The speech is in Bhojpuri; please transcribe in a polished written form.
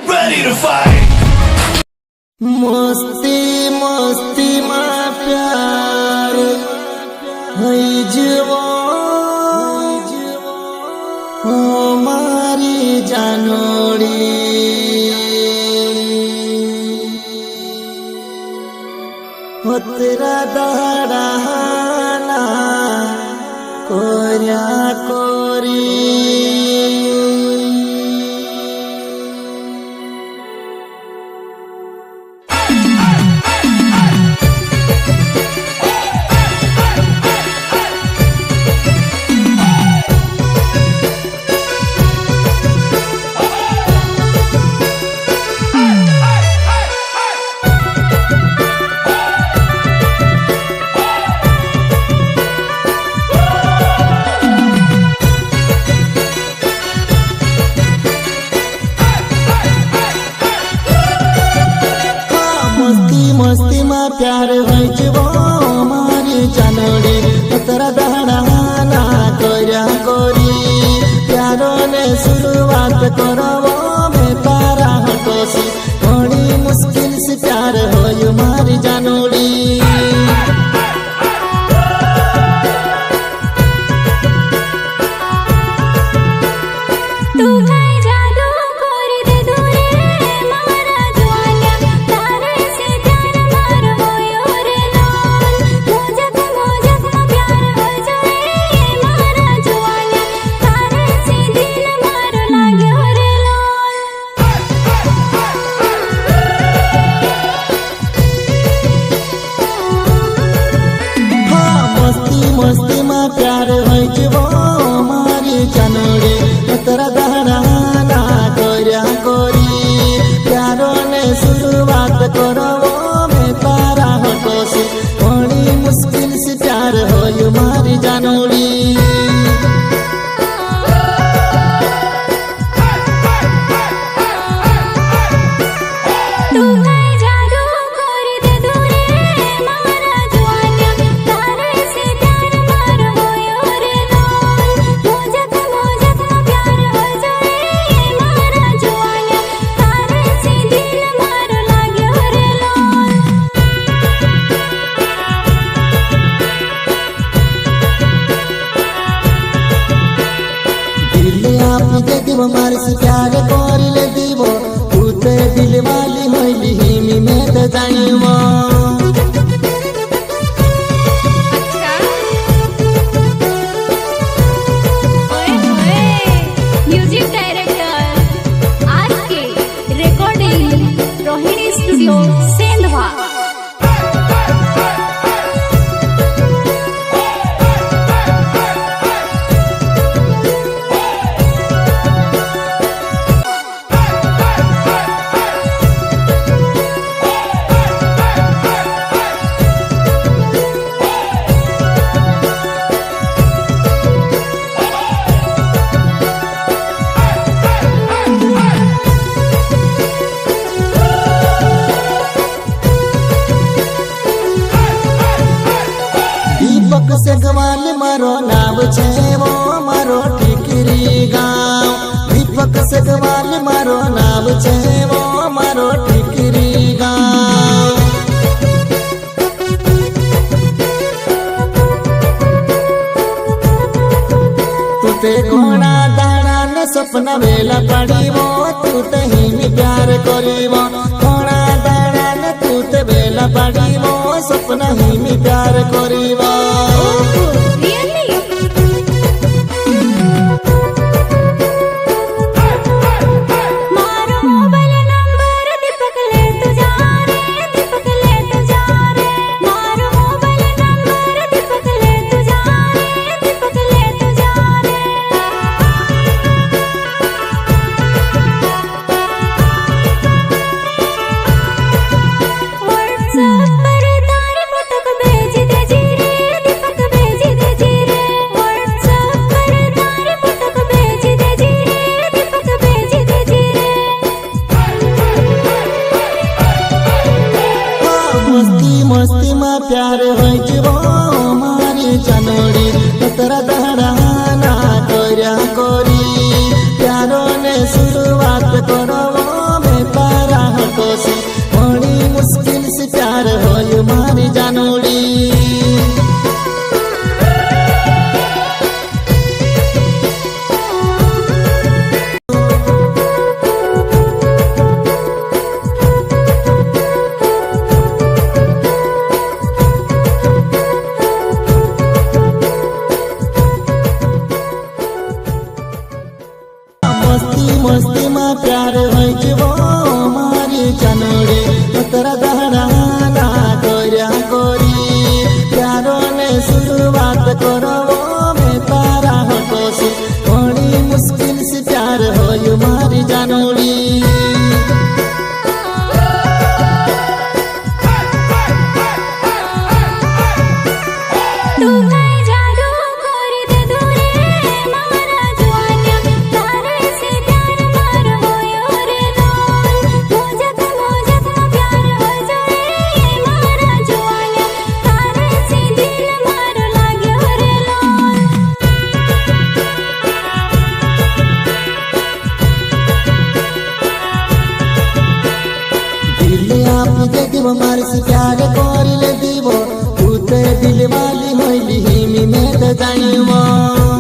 ready to fight. मस्ती मस्ती में प्यार है जीवो हमारी जानोड़ी हो तेरा दहराना कोरिया कोरी मस्ती में प्यार है जीवो हमारी जानोड़ी तेरा दहराना कोरिया कोरी प्यारो ने शुरुआत करो मैं तारा हटोसी बड़ी मुश्किल से प्यार हो हमारी जानोड़ी मस्ती में प्यार है जीवो हमारी जानोड़ी तेरा दहराना कोरिया कोरी प्यारो ने शुरुआत करो मैं तारा हटोसी बड़ी मुश्किल से प्यार हो हमारी जानोड़ी मार से प्यार कर ले दीवो तू ते दिल वाली होइली हिमी में तो जानिवो म्यूजिक डायरेक्टर आज के रिकॉर्डिंग रोहिणी स्टूडियो सेंधवा दीपक से गवाल मारो नाव छे वो मारो ठिकरी गाँव दीपक से गवाल मारो नाव छे वो मारो ठिकरी गाँव तू ते कोना दाड़ा न सपना वेला पड़ीवो तू ते हिमी प्यार करीवो कोना दाड़ा न तू ते वेला पड़ीवो सपना हिमी प्यार करीवो मस्ती में प्यार है जीवो हमारी जानोड़ी तेरा दहराना कोरिया कोरी प्यारो ने शुरुआत करो मैं से बड़ी मुश्किल से प्यार हो मारी जानोड़ी मस्ती में प्यार हो मारी जानोड़ी तोरा दहना ना गोरिया गोरी प्यारो ने शुरुआत करो मैं तारा हटो से बड़ी मुश्किल से प्यार हो मारी जानोड़ी देखो मार से प्यार कर ले दीबो तू ते दिल वाली होइली हिमी में तो जानिबो।